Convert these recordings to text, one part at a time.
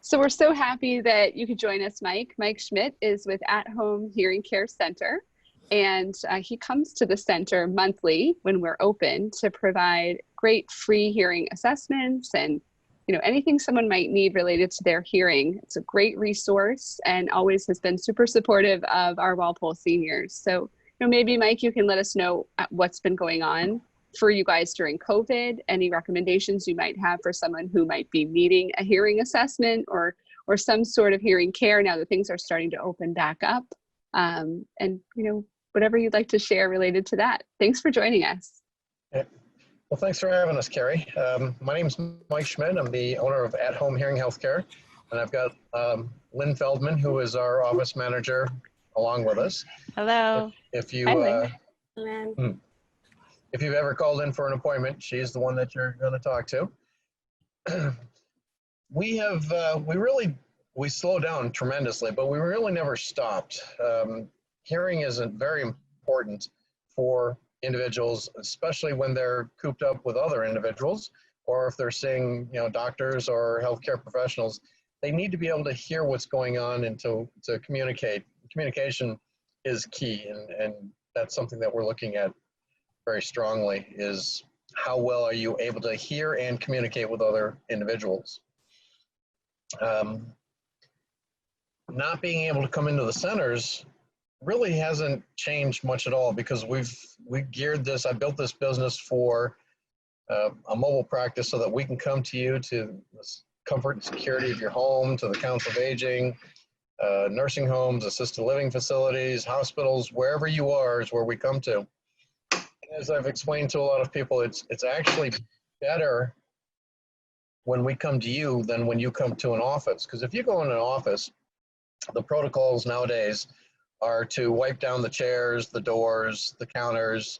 So we're so happy that you could join us, Mike. Mike Schmidt is with At Home Hearing Care Center, and he comes to the center monthly when we're open to provide great free hearing assessments and anything someone might need related to their hearing. It's a great resource and always has been super supportive of our Walpole seniors. So maybe Mike, you can let us know what's been going on for you guys during COVID, any recommendations you might have for someone who might be needing a hearing assessment or some sort of hearing care now that things are starting to open back up, and whatever you'd like to share related to that. Thanks for joining us. Yeah. Well, thanks for having us, Carrie. My name is Mike Schmidt. I'm the owner of At Home Hearing Healthcare, and I've got Lynn Feldman, who is our office manager, along with us. Hello. If you Hi, Lynn. If you've ever called in for an appointment, she's the one that you're going to talk to. We slowed down tremendously, but we really never stopped. Hearing is very important for individuals, especially when they're cooped up with other individuals, or if they're seeing, doctors or healthcare professionals. They need to be able to hear what's going on and to communicate. Communication is key, and that's something that we're looking at very strongly, is how well are you able to hear and communicate with other individuals. Not being able to come into the centers really hasn't changed much at all, because we geared this. I built this business for a mobile practice so that we can come to you, to the comfort and security of your home, to the Council of Aging, nursing homes, assisted living facilities, hospitals, wherever you are is where we come to. As I've explained to a lot of people, it's actually better when we come to you than when you come to an office. Because if you go in an office, the protocols nowadays are to wipe down the chairs, the doors, the counters.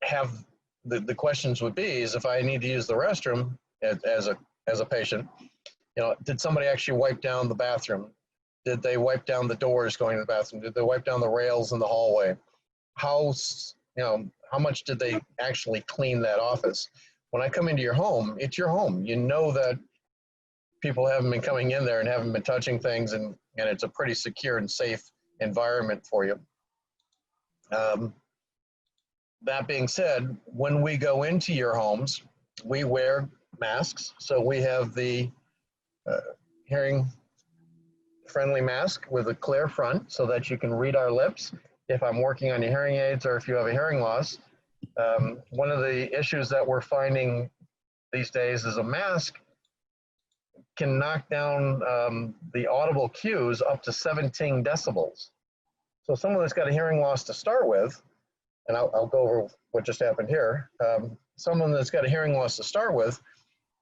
Have the questions would be is, if I need to use the restroom as a patient, did somebody actually wipe down the bathroom? Did they wipe down the doors going to the bathroom? Did they wipe down the rails in the hallway? How much did they actually clean that office? When I come into your home, it's your home. You know that people haven't been coming in there and haven't been touching things, and it's a pretty secure and safe environment for you. That being said, when we go into your homes, we wear masks. So we have the hearing friendly mask with a clear front so that you can read our lips if I'm working on your hearing aids or if you have a hearing loss. One of the issues that we're finding these days is a mask can knock down the audible cues up to 17 decibels. So someone that's got a hearing loss to start with, and I'll go over what just happened here. Someone that's got a hearing loss to start with,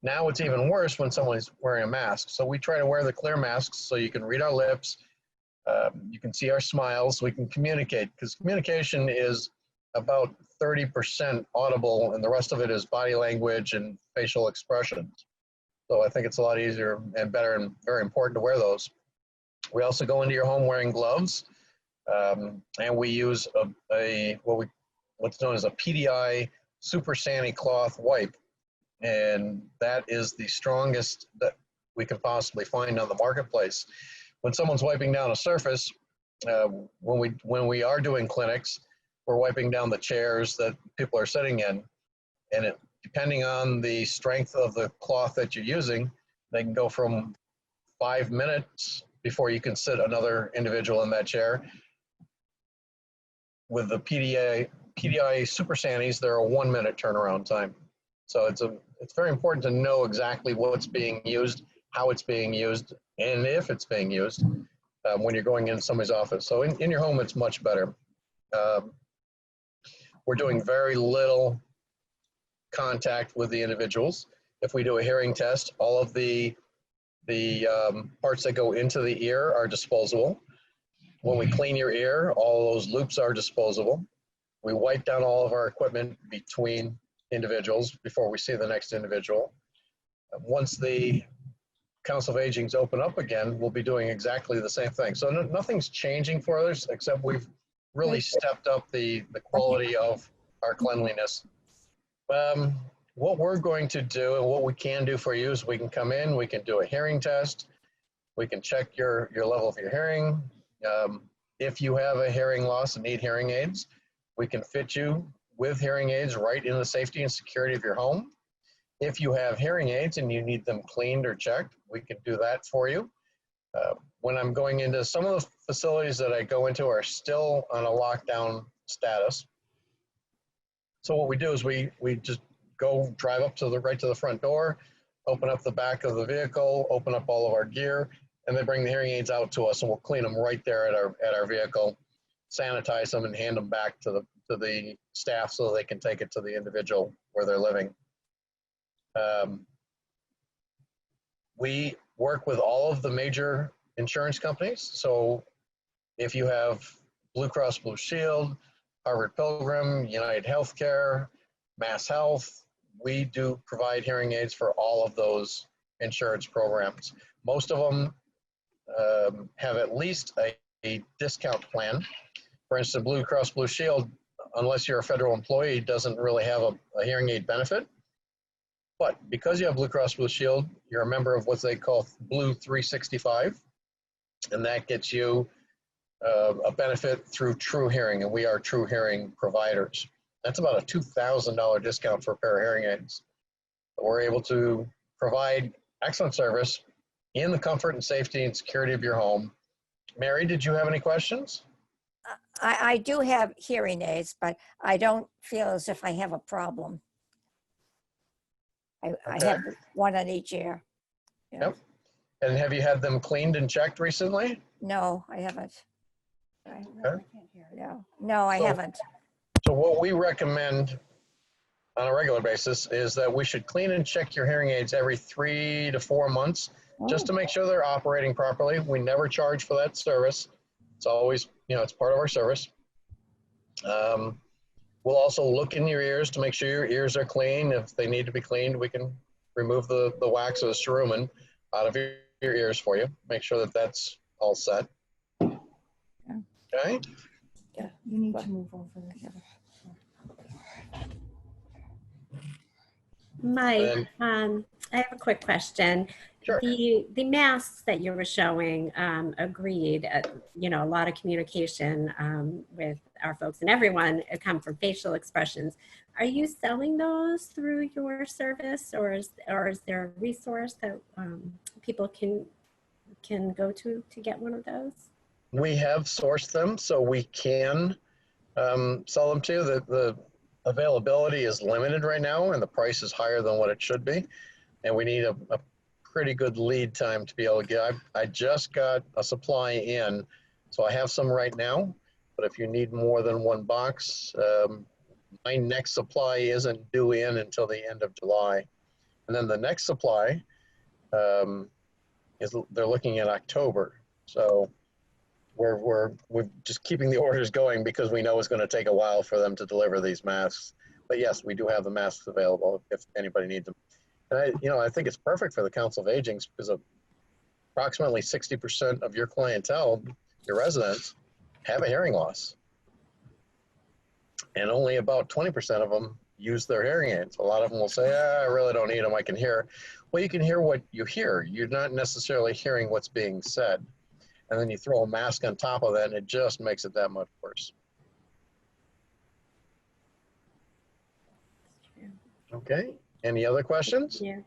now it's even worse when someone's wearing a mask. So we try to wear the clear masks so you can read our lips, you can see our smiles, we can communicate, because communication is about 30% audible and the rest of it is body language and facial expressions. So I think it's a lot easier and better and very important to wear those. We also go into your home wearing gloves, and we use what's known as a PDI Super Sani cloth wipe, and that is the strongest that we can possibly find on the marketplace. When someone's wiping down a surface, when we are doing clinics, we're wiping down the chairs that people are sitting in, and depending on the strength of the cloth that you're using, they can go from 5 minutes before you can sit another individual in that chair. With the PDI Super Sanis, they're a 1 minute turnaround time. So it's very important to know exactly what's being used, how it's being used, and if it's being used when you're going into somebody's office. So in your home, it's much better. We're doing very little contact with the individuals. If we do a hearing test, all of the parts that go into the ear are disposable. When we clean your ear, all those loops are disposable. We wipe down all of our equipment between individuals before we see the next individual. Once the Council of Aging's open up again, we'll be doing exactly the same thing. So nothing's changing for others, except we've really stepped up the quality of our cleanliness. what we're going to do and what we can do for you is we can come in, we can do a hearing test, we can check your level of your hearing. If you have a hearing loss and need hearing aids, we can fit you with hearing aids right in the safety and security of your home. If you have hearing aids and you need them cleaned or checked, we can do that for you. When I'm going into some of the facilities that I go into are still on a lockdown status. So what we do is we just go drive up to right to the front door, open up the back of the vehicle, open up all of our gear, and they bring the hearing aids out to us, and we'll clean them right there at our vehicle, sanitize them, and hand them back to the staff so they can take it to the individual where they're living. We work with all of the major insurance companies. So if you have Blue Cross Blue Shield, Harvard Pilgrim, United Healthcare, Mass Health, we do provide hearing aids for all of those insurance programs. Most of them have at least a discount plan. For instance, Blue Cross Blue Shield, unless you're a federal employee, doesn't really have a hearing aid benefit. But because you have Blue Cross Blue Shield, you're a member of what they call Blue 365, and that gets you a benefit through True Hearing, and we are True Hearing providers. That's about a $2,000 discount for a pair of hearing aids. We're able to provide excellent service in the comfort and safety and security of your home. Mary, did you have any questions? I do have hearing aids, but I don't feel as if I have a problem. I have one on each ear. Yeah. Yep. And have you had them cleaned and checked recently? No, I haven't. Okay. No, I haven't. So what we recommend on a regular basis is that we should clean and check your hearing aids every 3 to 4 months, just to make sure they're operating properly. We never charge for that service. It's always, it's part of our service. We'll also look in your ears to make sure your ears are clean. If they need to be cleaned, we can remove the wax or the cerumen out of your ears for you. Make sure that that's all set. Okay? Yeah. You need to move over there. Mike, I have a quick question. Sure. The masks that you were showing, agreed, a lot of communication with our folks and everyone come from facial expressions. Are you selling those through your service, or is there a resource that people can go to get one of those? We have sourced them, so we can sell them to you. The availability is limited right now, and the price is higher than what it should be. And we need a pretty good lead time to be able to get. I just got a supply in, so I have some right now. But if you need more than one box, my next supply isn't due in until the end of July. And then the next supply they're looking at October. So we're just keeping the orders going because we know it's going to take a while for them to deliver these masks. But yes, we do have the masks available if anybody needs them. And I think it's perfect for the Council of Aging because approximately 60% of your clientele, your residents, have a hearing loss. And only about 20% of them use their hearing aids. A lot of them will say, I really don't need them, I can hear. Well, you can hear what you hear. You're not necessarily hearing what's being said. And then you throw a mask on top of that, and it just makes it that much worse. Okay, any other questions? Yeah.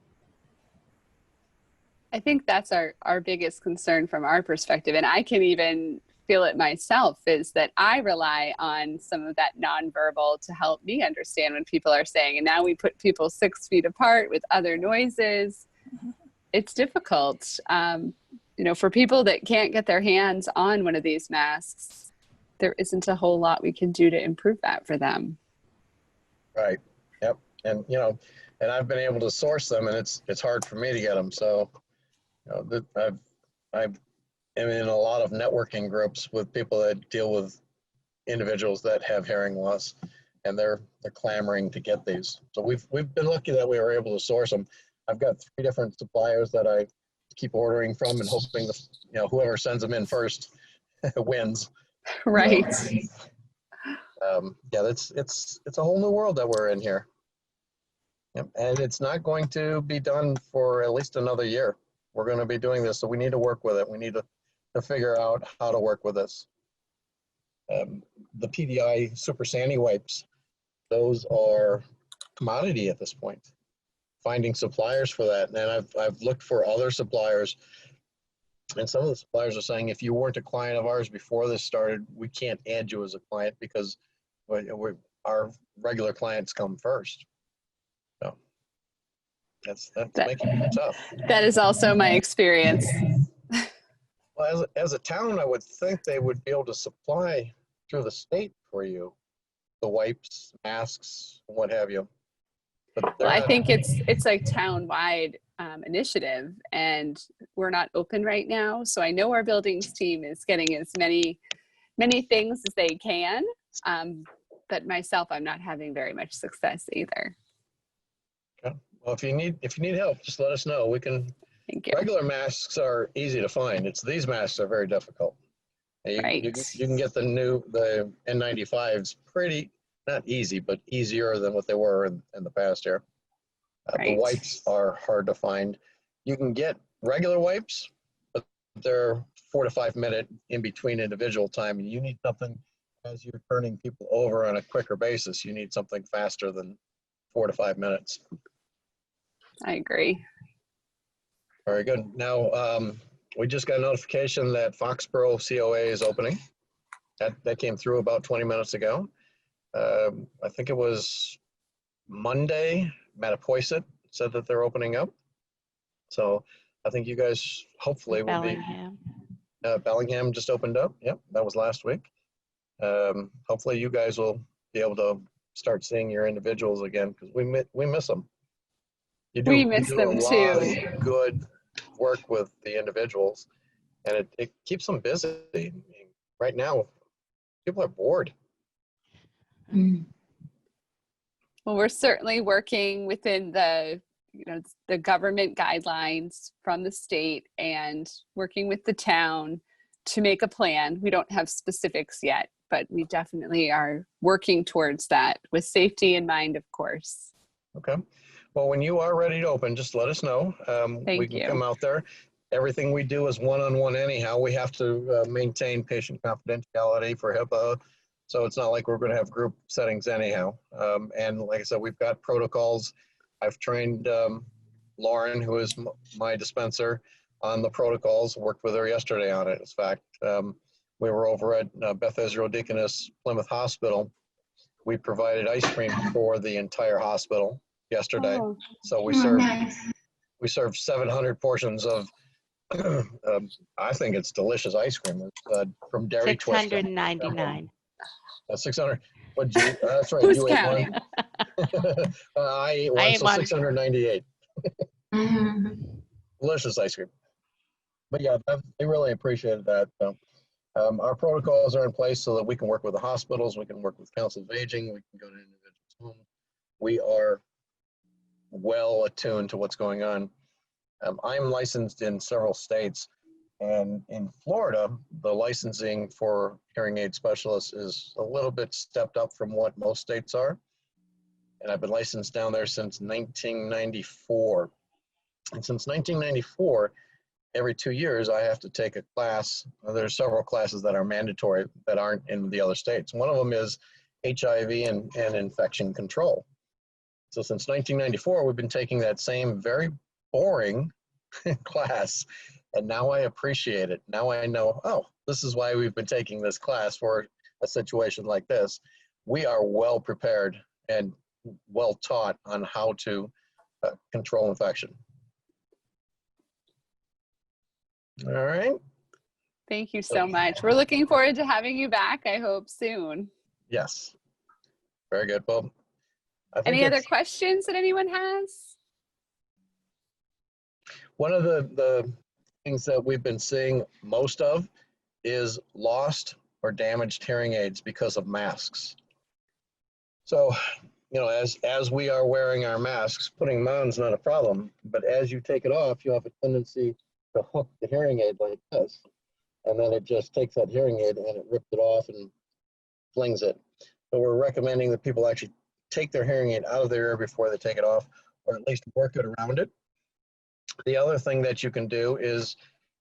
I think that's our biggest concern from our perspective. And I can even feel it myself, is that I rely on some of that nonverbal to help me understand when people are saying, and now we put people 6 feet apart with other noises. It's difficult. For people that can't get their hands on one of these masks, there isn't a whole lot we can do to improve that for them. Right. Yep. And, and I've been able to source them, and it's hard for me to get them. So, I am in a lot of networking groups with people that deal with individuals that have hearing loss, and they're clamoring to get these. So we've been lucky that we were able to source them. I've got 3 different suppliers that I keep ordering from and hoping whoever sends them in first wins. Right. Yeah, it's a whole new world that we're in here. Yep. And it's not going to be done for at least another year. We're going to be doing this, so we need to work with it. We need to figure out how to work with this. The PDI Super Sandy wipes, those are commodity at this point. Finding suppliers for that, and I've looked for other suppliers, and some of the suppliers are saying if you weren't a client of ours before this started, we can't add you as a client because our regular clients come first. So that's making it tough. That is also my experience. Well, as a town, I would think they would be able to supply through the state for you the wipes, masks, what have you. But Well, I think it's like town-wide initiative, and we're not open right now. So I know our buildings team is getting as many things as they can. But myself, I'm not having very much success either. Okay. Well, if you need help, just let us know. We can. Thank you. Regular masks are easy to find. It's these masks are very difficult. Right. You can get the N95s pretty, not easy, but easier than what they were in the past here. Right. The wipes are hard to find. You can get regular wipes, but they're 4 to 5 minute in between individual time. And you need something as you're turning people over on a quicker basis. You need something faster than 4 to 5 minutes. I agree. Very good. Now, we just got a notification that Foxboro Coa is opening. That came through about 20 minutes ago. I think it was Monday, Mattapoisett said that they're opening up. So I think you guys hopefully will Bellingham. be. Bellingham just opened up. Yep, that was last week. Hopefully you guys will be able to start seeing your individuals again because we miss them. We miss them a lot too. of good work with the individuals, and it keeps them busy. Right now, people are bored. Well, we're certainly working within the government guidelines from the state and working with the town to make a plan. We don't have specifics yet, but we definitely are working towards that with safety in mind, of course. Okay. Well, when you are ready to open, just let us know. We can come out there. Everything we do is one-on-one anyhow. We have to maintain patient confidentiality for HIPAA. So it's not like we're going to have group settings anyhow. And like I said, we've got protocols. I've trained Lauren, who is my dispenser, on the protocols, worked with her yesterday on it. In fact, we were over at Beth Israel Deaconess Plymouth Hospital. We provided ice cream for the entire hospital yesterday. Oh. So we served 700 portions of I think it's delicious ice cream from Dairy Twist. $699. 600. What that's right. Who's you counting? Ate one. I ate one, so 698. Delicious ice cream. But yeah, they really appreciated that. Our protocols are in place so that we can work with the hospitals, we can work with councils of aging, we can go to individuals' homes. We are well attuned to what's going on. I'm licensed in several states, and in Florida, the licensing for hearing aid specialists is a little bit stepped up from what most states are. And I've been licensed down there since 1994. And since 1994, every 2 years, I have to take a class. There's several classes that are mandatory that aren't in the other states. One of them is HIV and infection control. So since 1994, we've been taking that same very boring class, and now I appreciate it. Now I know, oh, this is why we've been taking this class for a situation like this. We are well prepared and well taught on how to control infection. All right. Thank you so much. We're looking forward to having you back, I hope soon. Yes. Very good. Well, any other questions that anyone has? One of the things that we've been seeing most of is lost or damaged hearing aids because of masks. So, you know, as we are wearing our masks, putting them on is not a problem, but as you take it off, you have a tendency to hook the hearing aid like this, and then it just takes that hearing aid and it rips it off and flings it. So we're recommending that people actually take their hearing aid out of their ear before they take it off, or at least work it around it. The other thing that you can do is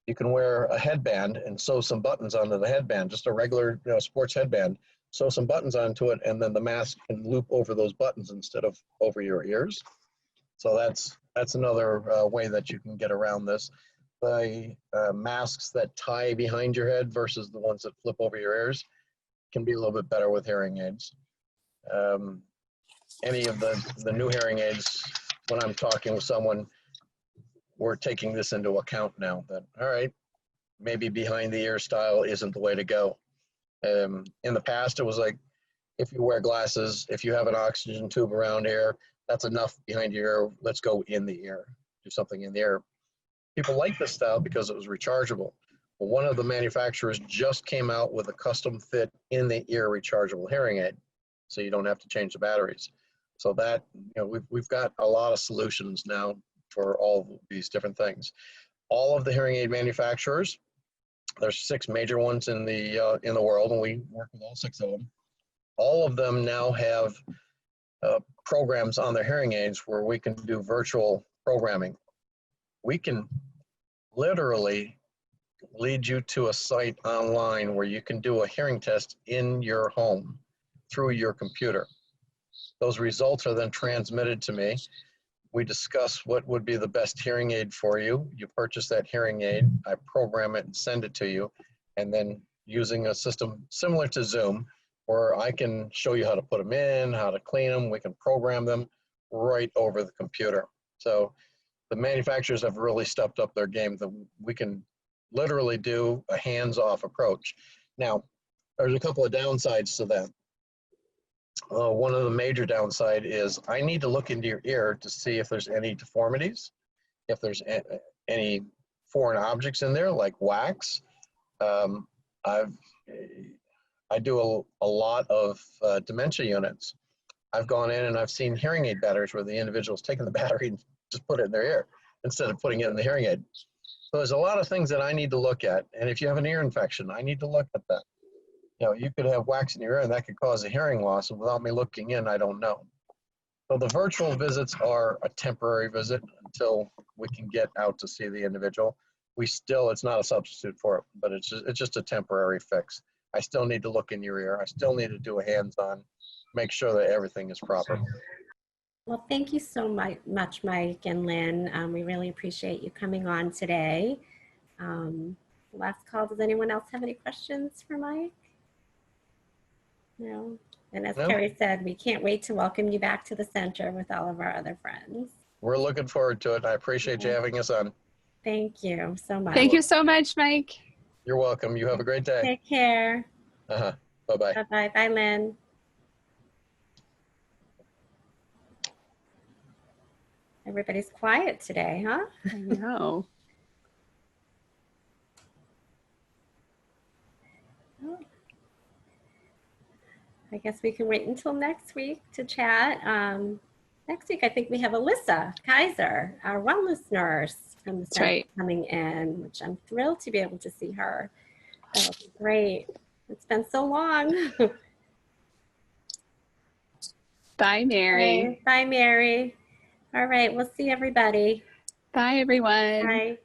you can wear a headband and sew some buttons onto the headband, just a regular sports headband, sew some buttons onto it, and then the mask can loop over those buttons instead of over your ears. So that's another way that you can get around this. The masks that tie behind your head versus the ones that flip over your ears can be a little bit better with hearing aids. Any of the new hearing aids, when I'm talking with someone, we're taking this into account now that, all right, maybe behind the ear style isn't the way to go. In the past, it was like, if you wear glasses, if you have an oxygen tube around here, that's enough behind your ear. Let's go in the ear, do something in the ear. People like this style because it was rechargeable. But one of the manufacturers just came out with a custom fit in the ear rechargeable hearing aid, so you don't have to change the batteries. So that, we've got a lot of solutions now for all of these different things. All of the hearing aid manufacturers, there's 6 major ones in the world, and we work with all 6 of them. All of them now have programs on their hearing aids where we can do virtual programming. We can literally lead you to a site online where you can do a hearing test in your home through your computer. Those results are then transmitted to me. We discuss what would be the best hearing aid for you. You purchase that hearing aid, I program it and send it to you, and then using a system similar to Zoom, where I can show you how to put them in, how to clean them, we can program them right over the computer. So the manufacturers have really stepped up their game. We can literally do a hands-off approach. Now, there's a couple of downsides to that. One of the major downside is I need to look into your ear to see if there's any deformities, if there's any foreign objects in there like wax. I do a lot of dementia units. I've gone in and I've seen hearing aid batteries where the individual's taken the battery and just put it in their ear instead of putting it in the hearing aid. So there's a lot of things that I need to look at. And if you have an ear infection, I need to look at that. You could have wax in your ear and that could cause a hearing loss, and without me looking in, I don't know. So the virtual visits are a temporary visit until we can get out to see the individual. It's not a substitute for it, but it's just a temporary fix. I still need to look in your ear. I still need to do a hands-on, make sure that everything is proper. Well, thank you so much, Mike and Lynn. We really appreciate you coming on today. Last call, does anyone else have any questions for Mike? No? And as Carrie said, we can't wait to welcome you back to the center with all of our other friends. We're looking forward to it. I appreciate you having us on. Thank you so much. Thank you so much, Mike. You're welcome. You have a great day. Take care. Bye-bye. Bye-bye. Bye, Lynn. Everybody's quiet today, huh? I know. I guess we can wait until next week to chat. Next week, I think we have Alyssa Kaiser, our wellness nurse from the center coming in, which I'm thrilled to be able to see her. That was great. It's been so long. Bye, Mary. Okay. Bye, Mary. All right, we'll see everybody. Bye, everyone. Bye.